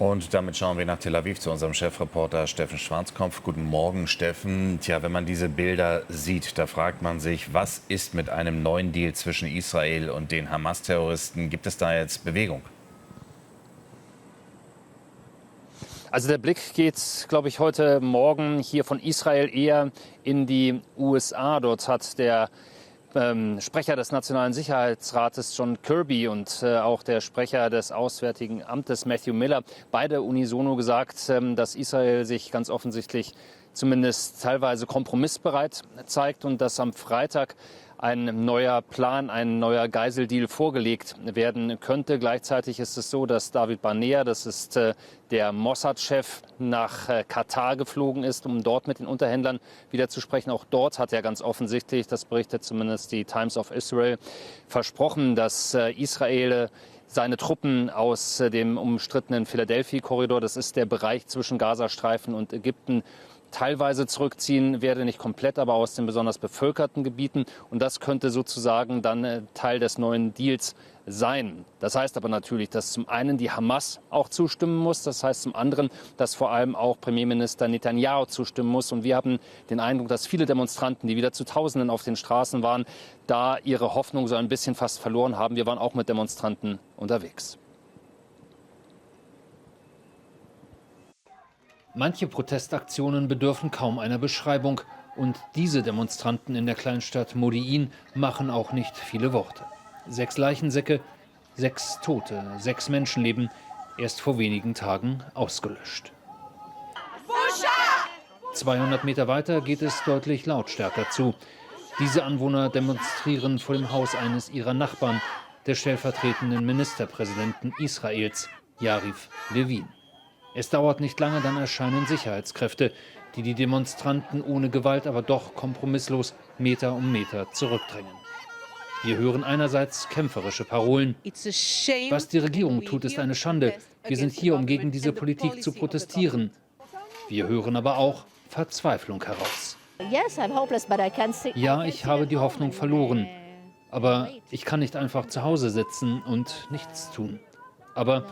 Und damit schauen wir nach Tel Aviv zu unserem Chefreporter Steffen Schwarzkopf. Guten Morgen, Steffen. Tja, wenn man diese Bilder sieht, da fragt man sich, was ist mit einem neuen Deal zwischen Israel und den Hamas-Terroristen? Gibt es da jetzt Bewegung? Also der Blick geht, glaube ich, heute Morgen hier von Israel eher in die USA. Dort hat der Sprecher des Nationalen Sicherheitsrates John Kirby und auch der Sprecher des Auswärtigen Amtes Matthew Miller beide unisono gesagt, dass Israel sich ganz offensichtlich zumindest teilweise kompromissbereit zeigt und dass am Freitag ein neuer Plan, ein neuer Geiseldeal vorgelegt werden könnte. Gleichzeitig ist es so, dass David Barnea, das ist der Mossad-Chef, nach Katar geflogen ist, um dort mit den Unterhändlern wieder zu sprechen. Auch dort hat er ganz offensichtlich, das berichtet zumindest die Times of Israel, versprochen, dass Israel seine Truppen aus dem umstrittenen Philadelphia-Korridor, das ist der Bereich zwischen Gazastreifen und Ägypten, teilweise zurückziehen werde, nicht komplett, aber aus den besonders bevölkerten Gebieten. Und das könnte sozusagen dann Teil des neuen Deals sein. Das heißt aber natürlich, dass zum einen die Hamas auch zustimmen muss. Das heißt zum anderen, dass vor allem auch Premierminister Netanyahu zustimmen muss. Und wir haben den Eindruck, dass viele Demonstranten, die wieder zu Tausenden auf den Straßen waren, da ihre Hoffnung so ein bisschen fast verloren haben. Wir waren auch mit Demonstranten unterwegs. Manche Protestaktionen bedürfen kaum einer Beschreibung. Und diese Demonstranten in der Kleinstadt Modi'in machen auch nicht viele Worte. 6 Leichensäcke, 6 Tote, 6 Menschenleben, erst vor wenigen Tagen ausgelöscht. 200 Meter weiter geht es deutlich lautstärker zu. Diese Anwohner demonstrieren vor dem Haus eines ihrer Nachbarn, des stellvertretenden Ministerpräsidenten Israels, Yariv Levin. Es dauert nicht lange, dann erscheinen Sicherheitskräfte, die die Demonstranten ohne Gewalt, aber doch kompromisslos Meter um Meter zurückdrängen. Wir hören einerseits kämpferische Parolen. Was die Regierung tut, ist eine Schande. Wir sind hier, um gegen diese Politik zu protestieren. Wir hören aber auch Verzweiflung heraus. Ja, ich habe die Hoffnung verloren. Aber ich kann nicht einfach zu Hause sitzen und nichts tun. Aber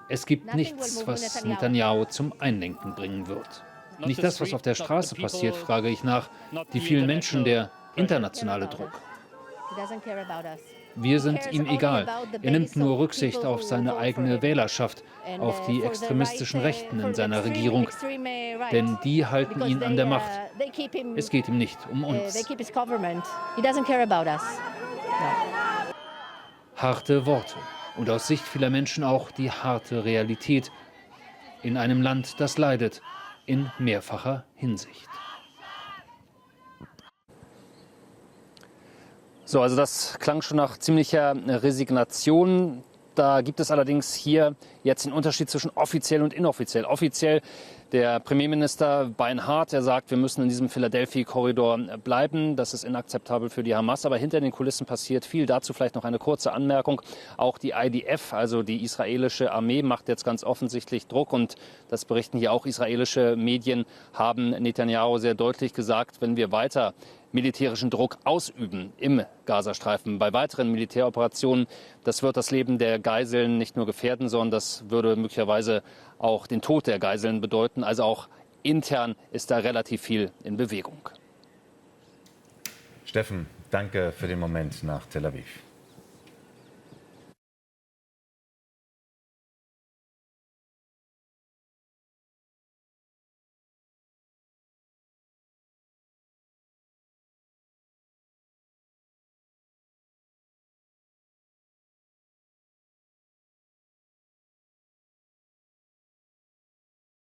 es gibt nichts, was Netanyahu zum Einlenken bringen wird. Nicht das, was auf der Straße passiert, frage ich nach. Die vielen Menschen, der internationale Druck. Wir sind ihm egal. Er nimmt nur Rücksicht auf seine eigene Wählerschaft, auf die extremistischen Rechten in seiner Regierung. Denn die halten ihn an der Macht. Es geht ihm nicht um uns. Harte Worte. Und aus Sicht vieler Menschen auch die harte Realität in einem Land, das leidet, in mehrfacher Hinsicht. So, also das klang schon nach ziemlicher Resignation. Da gibt es allerdings hier jetzt den Unterschied zwischen offiziell und inoffiziell. Offiziell der Premierminister Beinhardt, der sagt, wir müssen in diesem Philadelphia-Korridor bleiben. Das ist inakzeptabel für die Hamas. Aber hinter den Kulissen passiert viel. Dazu vielleicht noch eine kurze Anmerkung. Auch die IDF, also die israelische Armee, macht jetzt ganz offensichtlich Druck. Und das berichten hier auch israelische Medien, haben Netanyahu sehr deutlich gesagt, wenn wir weiter militärischen Druck ausüben im Gazastreifen bei weiteren Militäroperationen, das wird das Leben der Geiseln nicht nur gefährden, sondern das würde möglicherweise auch den Tod der Geiseln bedeuten. Also auch intern ist da relativ viel in Bewegung. Steffen, danke für den Moment nach Tel Aviv.